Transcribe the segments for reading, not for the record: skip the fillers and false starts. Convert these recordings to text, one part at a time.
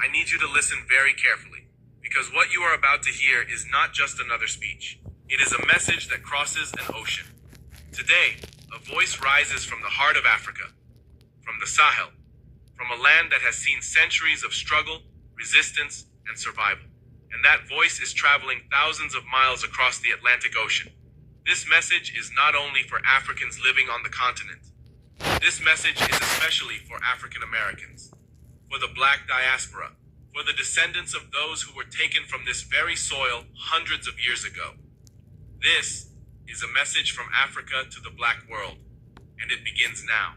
I need you to listen very carefully, because what you are about to hear is not just another speech. It is a message that crosses an ocean. Today, a voice rises from the heart of Africa, from the Sahel, from a land that has seen centuries of struggle, resistance, and survival. And that voice is traveling thousands of miles across the Atlantic Ocean. This message is not only for Africans living on the continent. This message is especially for African Americans, for the Black diaspora, for the descendants of those who were taken from this very soil hundreds of years ago. This is a message from Africa to the Black world, and it begins now.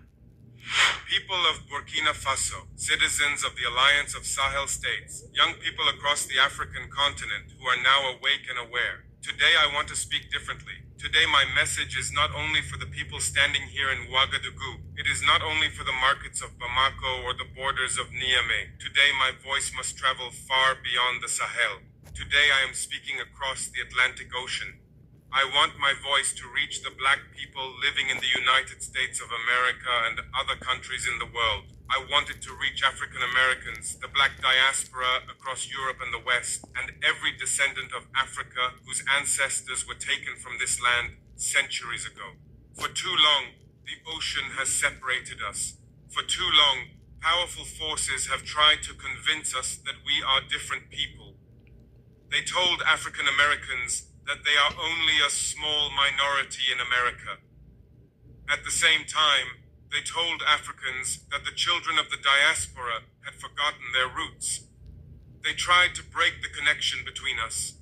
People of Burkina Faso, citizens of the Alliance of Sahel States, young people across the African continent who are now awake and aware. Today I want to speak differently. Today my message is not only for the people standing here in Ouagadougou. It is not only for the markets of Bamako or the borders of Niamey. Today my voice must travel far beyond the Sahel. Today I am speaking across the Atlantic Ocean. I want my voice to reach the Black people living in the United States of America and other countries in the world. I want it to reach African Americans, the Black diaspora across Europe and the West, and every descendant of Africa whose ancestors were taken from this land centuries ago. For too long, the ocean has separated us. For too long, powerful forces have tried to convince us that we are different people. They told African Americans that they are only a small minority in America. At the same time, they told Africans that the children of the diaspora had forgotten their roots. They tried to break the connection between us.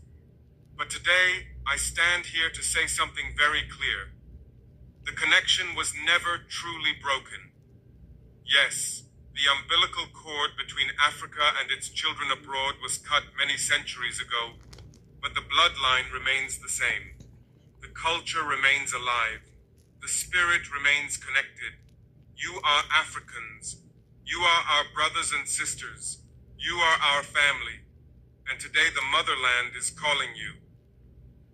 But today, I stand here to say something very clear. The connection was never truly broken. Yes, the umbilical cord between Africa and its children abroad was cut many centuries ago, but the bloodline remains the same. The culture remains alive. The spirit remains connected. You are Africans. You are our brothers and sisters. You are our family. And today the motherland is calling you.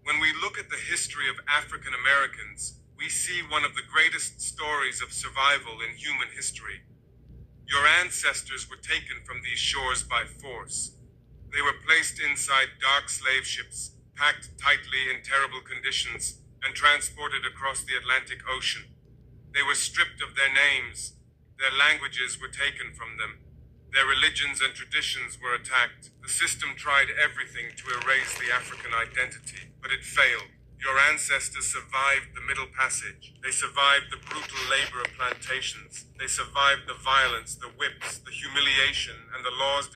When we look at the history of African Americans, we see one of the greatest stories of survival in human history. Your ancestors were taken from these shores by force. They were placed inside dark slave ships, packed tightly in terrible conditions, and transported across the Atlantic Ocean. They were stripped of their names. Their languages were taken from them. Their religions and traditions were attacked. The system tried everything to erase the African identity, but it failed. Your ancestors survived the Middle Passage. They survived the brutal labor of plantations. They survived the violence, the whips, the humiliation, and the laws